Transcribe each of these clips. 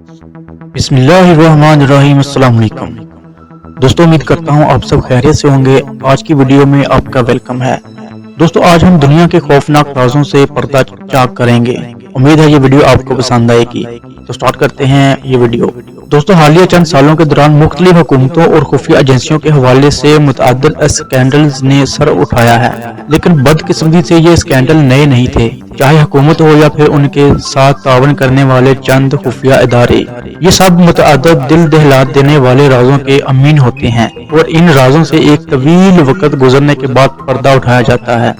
बिस्मिल्लाहिर्रहमानिर्रहीम। अस्सलाम वालेकुम दोस्तों, उम्मीद करता हूँ आप सब खैरियत से होंगे। आज की वीडियो में आपका वेलकम है। दोस्तों, आज हम दुनिया के खौफनाक राज़ों से पर्दा चाक करेंगे। उम्मीद है ये वीडियो आपको पसंद आएगी। तो स्टार्ट करते हैं ये वीडियो। दोस्तों, हालिया चंद सालों के दौरान मुख्तलिफ हुकूमतों और खुफिया एजेंसियों के हवाले से मुतअद्दिद स्कैंडल्स ने सर उठाया है, लेकिन बदकिस्मती से ये स्कैंडल नए नहीं थे। चाहे हुकूमत हो या फिर उनके साथ तावन करने वाले चंद खुफिया इदारे, ये सब मुतअद्दिद दिल दहला देने वाले राजों के अमीन होते हैं और इन राजों से एक तवील वक्त गुजरने के बाद पर्दा उठाया जाता है।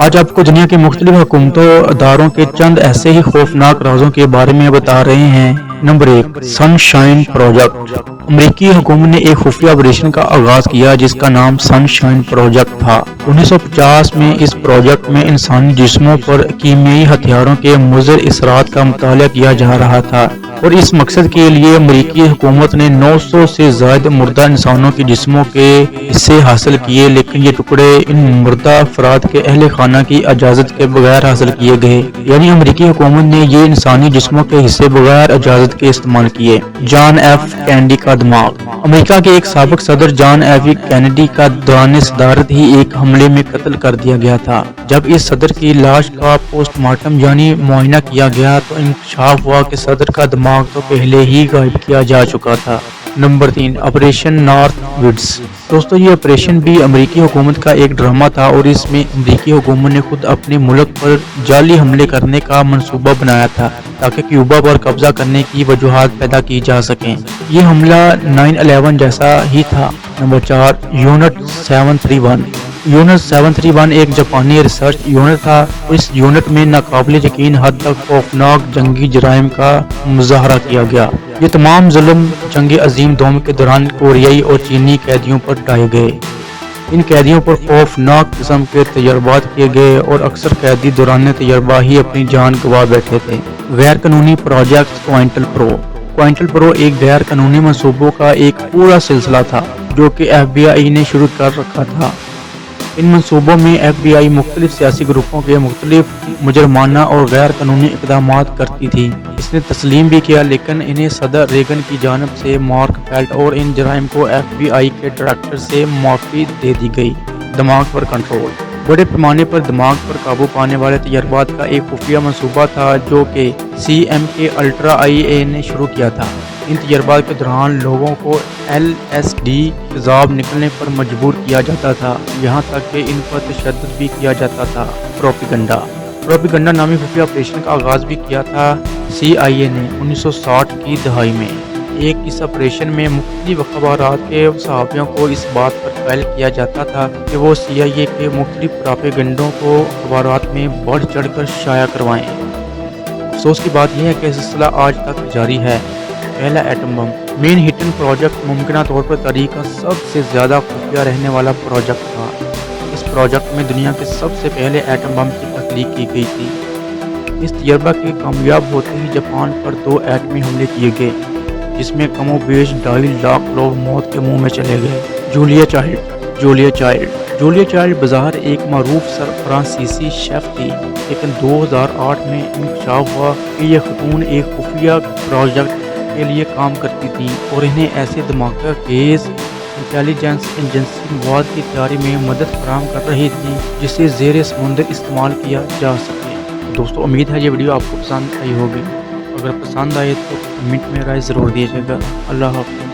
आज आपको दुनिया की मुख्तलिफ हुकूमतों इदारों के चंद ऐसे ही खौफनाक राजों के बारे में बता रहे हैं। Number 1, sunshine project. अमेरिकी हुकूमत ने एक खुफिया ऑपरेशन का आगाज किया जिसका नाम सनशाइन प्रोजेक्ट था। 1950 में इस प्रोजेक्ट में इंसानी जिस्मों पर कीमियाई हथियारों के मुज़र इसरात का मुताला किया जा रहा था और इस मकसद के लिए अमेरिकी हुकूमत ने 900 से ज्यादा मुर्दा इंसानों के जिस्मों के हिस्से हासिल किए, लेकिन ये टुकड़े इन मुर्दा अफराद के अहले खाना की इजाजत के बगैर हासिल किए गए। यानी अमेरिकी हुकूमत ने ये इंसानी जिस्मों के हिस्से बगैर इजाजत के इस्तेमाल किए। जॉन एफ कैनेडी का दिमाग। अमेरिका के एक साबिक सदर जॉन एफ कैनेडी का दौरान सदारत ही एक हमले में कत्ल कर दिया गया था। जब इस सदर की लाश का पोस्टमार्टम यानी मुआयना किया गया तो इंकशाफ हुआ कि सदर का दिमाग तो पहले ही गायब किया जा चुका था। Number 3, operation Northwoods. दोस्तों, ये ऑपरेशन भी अमेरिकी हुकूमत का एक ड्रामा था और इसमें अमेरिकी हुकूमत ने खुद अपने मुल्क पर जाली हमले करने का मंसूबा बनाया था ताकि क्यूबा पर कब्जा करने की वजूहात पैदा की जा सकें। ये हमला 9/11 जैसा ही था। Number 4, unit 731। यूनिट 731 एक जापानी रिसर्च यूनिट था। इस यूनिट में नाकाबिले यकीन हद तक खौफनाक जंगी जराइम का मुजाहरा किया गया। ये तमाम जुल्म जंग अजीम दोम के दौरान कोरियाई और चीनी कैदियों पर ढाए गए। इन कैदियों पर खौफनाक किस्म के तजर्बात किए गए और अक्सर कैदी दौरान तजर्बा ही अपनी जान गंवा बैठे थे। गैर कानूनी project quantal pro. Quantal pro एक गैर कानूनी मंसूबों का एक पूरा सिलसिला था जो कि FBI ने शुरू कर रखा था। इन मंसूबों में FBI मुख्तलिफ सियासी ग्रुपों के मुख्तलिफ मुजरमाना और गैर कानूनी इक़दामात करती थी। इसने तस्लीम भी किया, लेकिन इन्हें सदर रेगन की जानिब से मार्क फेल्ट और इन जराइम को FBI के डायरेक्टर से माफ़ी दे दी गई। दिमाग पर कंट्रोल। बड़े पैमाने पर दिमाग पर काबू पाने वाले तजर्बात का एक खुफिया मंसूबा था जो कि CMK अल्ट्रा IA ने शुरू किया था। इन तजर्बात के दौरान लोगों को LSD तेजाब निकलने पर मजबूर किया जाता था, यहाँ तक कि इन पर तशद्दुद भी किया जाता था। प्रोपेगेंडा नामी खुफिया ऑपरेशन का आगाज भी किया था CIA ने 1960 की दहाई में। इस ऑपरेशन में मुख्तलिफ अखबारात के सहाफ़ियों को इस बात पर फैल किया जाता था कि वो CIA के मुख्तलिफ प्रोपेगेंडों को अखबारात में बढ़ चढ़ कर शाया करवाएं। अफसोस की बात यह है कि सिलसिला आज तक जारी है। पहला एटम बम। मैनहट्टन प्रोजेक्ट मुमकिन तौर पर तारीख का सबसे ज़्यादा खुफिया रहने वाला प्रोजेक्ट था। इस प्रोजेक्ट में दुनिया के सबसे पहले एटम बम की तख्लीक की गई थी। इस तजर्बा के कामयाब होते ही जापान पर 2 एटमी हमले किए गए जिसमें कमोबेश 2.5 लाख लोग मौत के मुंह में चले गए। जूलिया चाइल्ड बज़ाहिर एक मरूफ फ्रांसीसी शेफ थी, लेकिन 2008 में इंकशाफ हुआ कि यह खतून एक खुफिया प्रोजेक्ट के लिए काम करती थी और इन्हें ऐसे धमाका केस इंटेलिजेंस एजेंसी मवाद की तैयारी में मदद फराहम कर रही थी जिसे ज़ेर समुंदर इस्तेमाल किया जा सके। दोस्तों, उम्मीद है ये वीडियो आपको पसंद आई होगी। अगर पसंद आए तो कमेंट में राय ज़रूर दीजिएगा। अल्लाह हाफ़िज़।